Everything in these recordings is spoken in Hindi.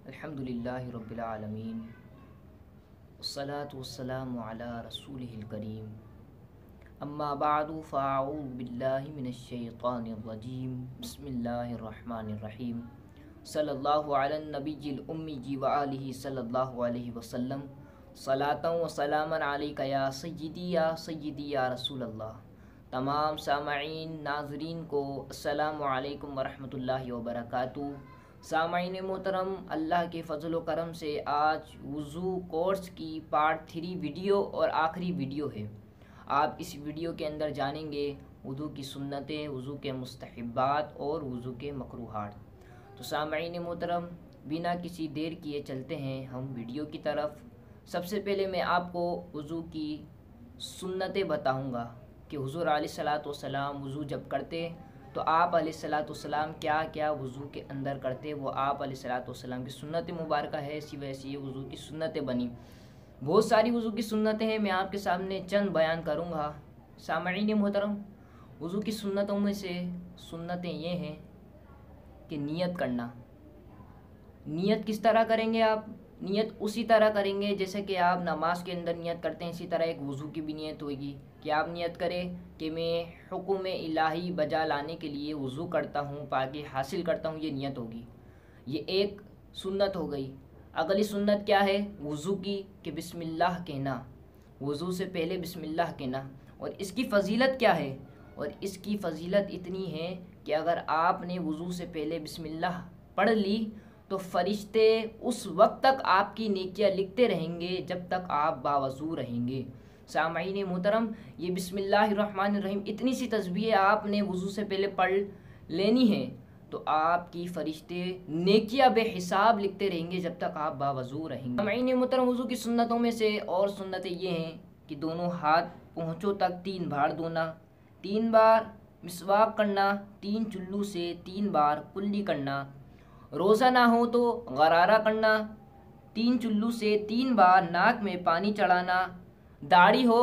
अल्हम्दुलिल्लाहि रब्बिल आलमीन वस्सलातु वस्सलामु अला रसूलिहिल करीम अम्मा बादु फ़अऊज़ु बिल्लाहि मिनश शैतानिर रजीम बिस्मिल्लाहिर रहमानिर रहीम सल्लल्लाहु अला नबिय्यिल उम्मी व आलिहि सल्लल्लाहु अलैहि वसल्लम सलातन व सलामन अलैका या सय्यदी या रसूल अल्लाह। तमाम सामईन नाज़रीन को अस्सलामु अलैकुम व रहमतुल्लाहि व बरकातुहू। सामईन मोहतरम, अल्लाह के फ़ज़ल व करम से आज वुज़ू कोर्स की पार्ट 3 वीडियो और आखिरी वीडियो है। आप इस वीडियो के अंदर जानेंगे वुज़ू की सुन्नतें, वुज़ू के मुस्तहब्बात और वुज़ू के मकरूहात। तो सामईन मोहतरम, बिना किसी देर किए चलते हैं हम वीडियो की तरफ। सबसे पहले मैं आपको वुज़ू की सुन्नतें बताऊंगा कि हुज़ूर अलैहिस्सलातु वस्सलाम वुज़ू जब करते तो आप अलैहिस्सलातु वस्सलाम क्या क्या वुज़ू के अंदर करते, वो आप अलैहिस्सलातु वस्सलाम की सुन्नत मुबारक है। इसी वजह से ये वुज़ू की सुन्नतें बनी। बहुत सारी वुज़ू की सुन्नतें हैं, मैं आपके सामने चंद बयान करूँगा। सामईन मोहतरम, वुज़ू की सुन्नतों में से सुन्नतें ये हैं कि नियत करना। नियत किस तरह करेंगे आप? नियत उसी तरह करेंगे जैसे कि आप नमाज के अंदर नियत करते हैं, इसी तरह एक वुज़ू की भी नियत होगी कि आप नियत करें कि मैं हुक्म इलाही बजा लाने के लिए वुज़ू करता हूँ, पाकी हासिल करता हूँ, ये नियत होगी। ये एक सुन्नत हो गई। अगली सुन्नत क्या है वुज़ू की कि बिस्मिल्लाह कहना, वुज़ू से पहले बिस्मिल्लाह कहना। और इसकी फ़जीलत क्या है? और इसकी फ़जीलत इतनी है कि अगर आपने वुज़ू से पहले बिस्मिल्लाह पढ़ ली तो फरिश्ते उस वक्त तक आपकी नेकियां लिखते रहेंगे जब तक आप बावज़ू रहेंगे। सामईन मोहतरम, ये बिस्मिल्लाहिर्रहमानिर्रहीम इतनी सी तस्बीह आपने वुज़ू से पहले पढ़ लेनी है तो आपकी फरिश्ते नेकियां बेहिसाब लिखते रहेंगे जब तक आप बावज़ू रहेंगे। सामईन मोहतरम, वुज़ू की सुन्नतों में से और सुन्नतें ये हैं कि दोनों हाथ पहुँचों तक 3 बार धोना, 3 बार मिसवाक करना, 3 चुल्लू से 3 बार कुल्ली करना, रोज़ा ना हो तो गरारा करना, 3 चुल्लू से 3 बार नाक में पानी चढ़ाना, दाढ़ी हो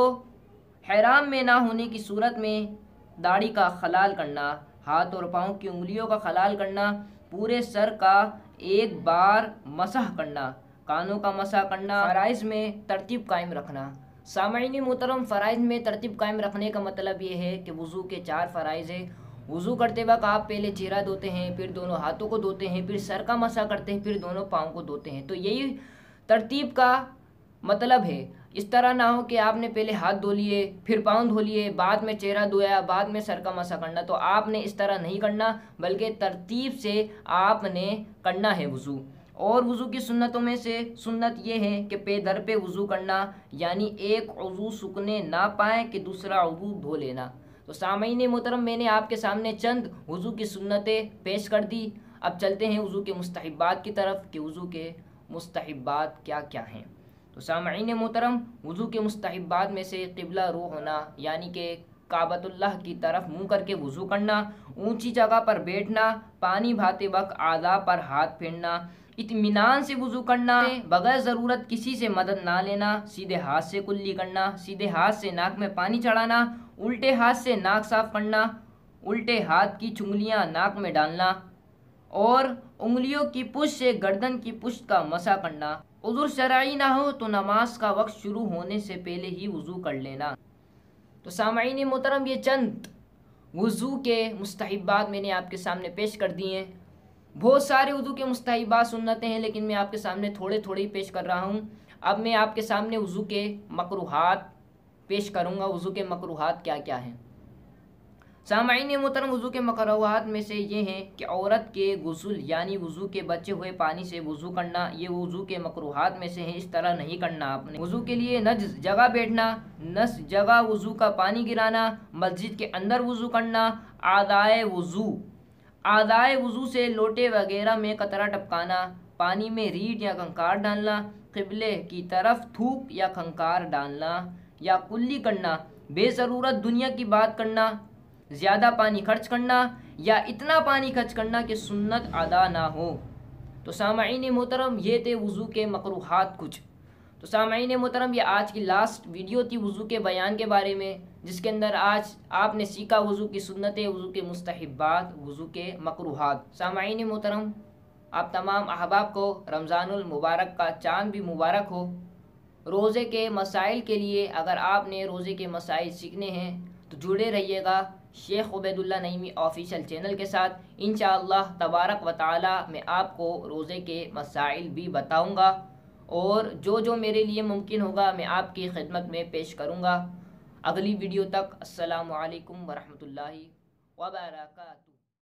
हराम में ना होने की सूरत में दाढ़ी का खलाल करना, हाथ और पाँव की उंगलियों का खलाल करना, पूरे सर का 1 बार मसह करना, कानों का मसह करना, फ़राइज़ में तरतीब कायम रखना। सामईन मोहतरम, फ़राइज़ में तरतीब कायम रखने का मतलब ये है कि वुज़ू के 4 फ़राइज़ हैं। वुज़ू करते वक्त आप पहले चेहरा धोते हैं, फिर दोनों हाथों को धोते हैं, फिर सर का मसा करते हैं, फिर दोनों पाँव को धोते हैं। तो यही तरतीब का मतलब है। इस तरह ना हो कि आपने पहले हाथ धो लिए, फिर पाँव धो लिए, बाद में चेहरा धोया, बाद में सर का मसा करना। तो आपने इस तरह नहीं करना, बल्कि तरतीब से आपने करना है वुज़ू। और वुज़ू की सुन्नतों में से सुन्नत ये है कि पैदर पे वुज़ू करना, यानी एक उज़ू सूखने ना पाए कि दूसरा उज़ू धो लेना। तो सामईन मोहतरम, मैंने आपके सामने चंद वुज़ू की सुन्नतें पेश कर दी। अब चलते हैं वुज़ू के मुस्तहब्बात की तरफ कि वुज़ू के मुस्तहब्बात क्या क्या हैं। तो सामईन मोहतरम, वुज़ू के मुस्तहब्बात में से क़िबला रू होना, यानी कि काबतुल्लाह की तरफ मुँह करके वुज़ू करना, ऊंची जगह पर बैठना, पानी बहाते वक्त आज़ा पर हाथ फेरना, इत्मीनान से वुज़ू करना, बगैर ज़रूरत किसी से मदद ना लेना, सीधे हाथ से कुल्ली करना, सीधे हाथ से नाक में पानी चढ़ाना, उल्टे हाथ से नाक साफ करना, उल्टे हाथ की चुंगलियां नाक में डालना और उंगलियों की पुष्ट से गर्दन की पुष्ट का मसा करना। उज़ुर शरई ना हो तो नमाज का वक्त शुरू होने से पहले ही वुज़ू कर लेना। तो सामईन मोहतरम, ये चंद वुज़ू के मुस्तहब्बात मैंने आपके सामने पेश कर दिए हैं। बहुत सारे वुज़ू के मुस्तहब्बात सुन्नतें हैं, लेकिन मैं आपके सामने थोड़े थोड़े ही पेश कर रहा हूँ। अब मैं आपके सामने वुज़ू के मकरूहात पेश करूँगा। वुज़ू के मकरूहात क्या क्या हैं? सामईन मोहतरम, वुज़ू के मकरूहात में से ये हैं कि औरत के गुस्ल यानी वुज़ू के बचे हुए पानी से वुज़ू करना, ये वुज़ू के मकरूहात में से है। इस तरह नहीं करना आपने। वुज़ू के लिए नज जगह बैठना, नस जगह वुज़ू का पानी गिराना, मस्जिद के अंदर वुज़ू करना, आदाए वुज़ू से लोटे वगैरह में कतरा टपकाना, पानी में रीढ़ या कंकार डालना, क़िबले की तरफ थूक या कंकार डालना या कुल्ली करना, बेज़रूरत दुनिया की बात करना, ज़्यादा पानी खर्च करना या इतना पानी खर्च करना कि सुन्नत अदा ना हो। तो सामईन मोहतरम, ये थे वुज़ू के मकरूहात कुछ। तो सामईन मोहतरम, ये आज की लास्ट वीडियो थी वुज़ू के बयान के बारे में, जिसके अंदर आज आपने सीखा वुज़ू की सुन्नतें, वुज़ू के मुस्तहब्बात, वुज़ू के मकरूहात। सामईन मोहतरम, आप तमाम अहबाब को रमज़ानुल मुबारक का चाँद भी मुबारक हो। रोज़े के मसाइल के लिए अगर आपने रोज़े के मसाइल सीखने हैं तो जुड़े रहिएगा शेख उबैदुल्लाह नईमी ऑफिशियल चैनल के साथ। इंशाअल्लाह तबारक व तआला मैं आपको रोज़े के मसाइल भी बताऊंगा और जो जो मेरे लिए मुमकिन होगा मैं आपकी खिदमत में पेश करूंगा। अगली वीडियो तक अस्सलामु अलैकुम वरहमतुल्लाहि व बरकातुहू।